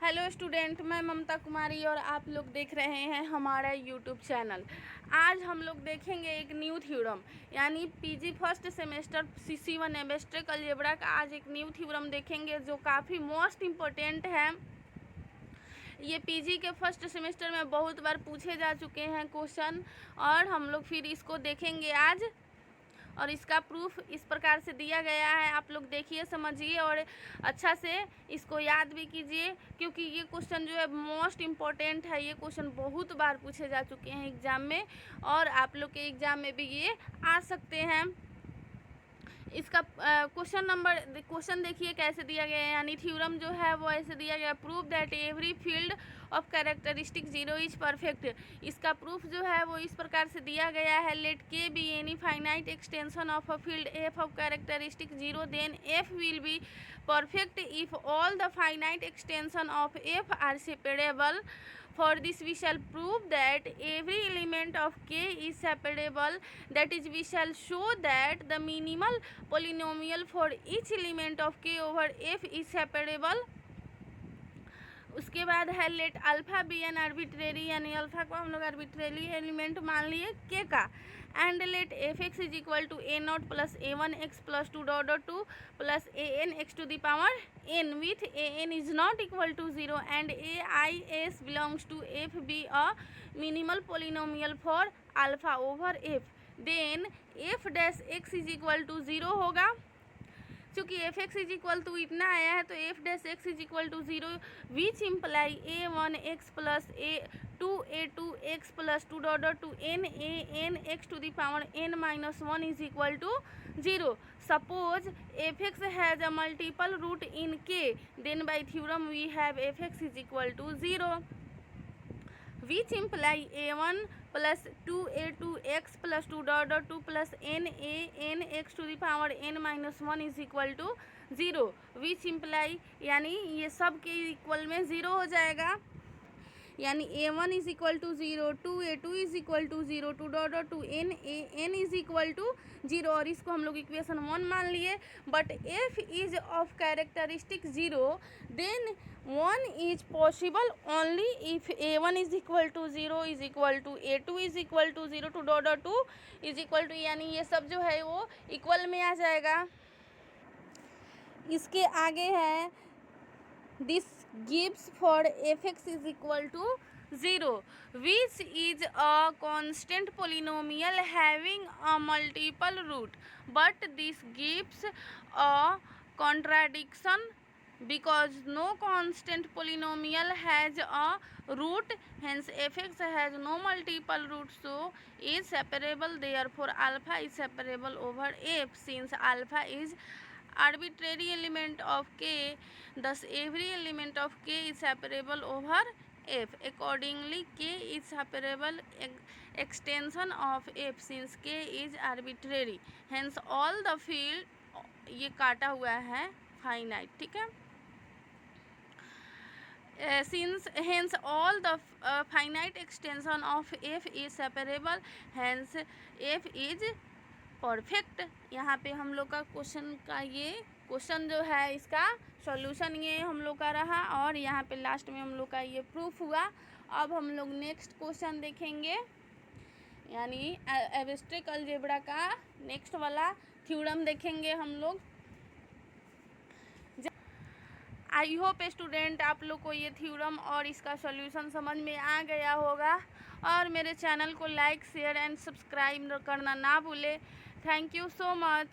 Hello student, मैं ममता कुमारी और आप लोग देख रहे हैं हमारा यूट्यूब चैनल। आज हम लोग देखेंगे एक न्यू थ्योरम, यानी PG first semester CC1 abstract algebra का आज एक न्यू थ्योरम देखेंगे जो काफ़ी मोस्ट इम्पोर्टेंट है। ये पीजी के फर्स्ट सेमेस्टर में बहुत बार पूछे जा चुके हैं क्वेश्चन, और हम लोग फिर इसको देखेंगे आज। और इसका प्रूफ इस प्रकार से दिया गया है, आप लोग देखिए, समझिए और अच्छा से इसको याद भी कीजिए, क्योंकि ये क्वेश्चन जो है मोस्ट इम्पॉर्टेंट है। ये क्वेश्चन बहुत बार पूछे जा चुके हैं एग्ज़ाम में, और आप लोग के एग्ज़ाम में भी ये आ सकते हैं। इसका क्वेश्चन देखिए कैसे दिया गया है, यानी थ्योरम जो है वो ऐसे दिया गया, proof that every field of characteristic zero is perfect. इसका प्रूफ जो है वो इस प्रकार से दिया गया है, let K be any finite extension of a field F of characteristic zero, then F will be perfect if all the finite extension of F are separable. For this we shall prove that every element of K is separable, that is we shall show that the minimal polynomial for each element of K over F is separable। उसके बाद है let alpha be an arbitrary, यानी alpha को हम लोग arbitrary element मान लिए के का, and let f x is equal to a not plus a one x plus two dot dot to plus a n x to the power n with a n is not equal to zero, and a i s belongs to F be a minimal polynomial for alpha over F. Then F dash X is equal to zero होगा, क्योंकि F x is equal to इतना आया है, तो F dash X is equal to zero, which imply A one x plus A two X plus two dot dot two N x to the power N minus one is equal to zero. Suppose F X has a multiple root in K, then by theorem we have F x is equal to zero, which imply a1 plus 2a2x plus 2 dot dot 2 plus n x to the power n minus 1 is equal to 0, which imply यानी ये सब के equal में zero हो जाएगा, यानी a1 is equal to zero, 2a2 is equal to zero, 2 dot dot to n is equal to zero, और इसको हम लोग इक्वेशन 1 मान लिए। But f is of characteristic zero, then 1 is possible only if a1 is equal to zero is equal to a2 is equal to zero, 2 dot dot to is equal to, यानी ये सब जो है वो equal में आ जाएगा। इसके आगे है this gives for fx is equal to 0, which is a constant polynomial having a multiple root, but this gives a contradiction because no constant polynomial has a root, hence fx has no multiple root, so is separable, therefore alpha is separable over f, since alpha is arbitrary element of K, thus every element of K is separable over F. Accordingly, K is separable extension of F, since K is arbitrary. Hence all the field, ये काटा हुआ है finite, ठीक है। Since hence all the finite extension of F is separable, hence F is perfect. यहाँ पे हम लोग का क्वेश्चन का ये क्वेश्चन जो है इसका सॉल्यूशन ये हम लोग का रहा, और यहाँ पे लास्ट में हम लोग का ये प्रूफ हुआ। अब हम लोग नेक्स्ट क्वेश्चन देखेंगे, यानी एब्स्ट्रैक्ट अलजेब्रा का नेक्स्ट वाला थ्योरम देखेंगे हम लोग। आई होप स्टूडेंट आप लोग को ये थ्योरम और इसका सॉल्यूशन समझ में आ गया होगा, और मेरे चैनल को लाइक शेयर एंड सब्सक्राइब करना ना भूले। Thank you so much.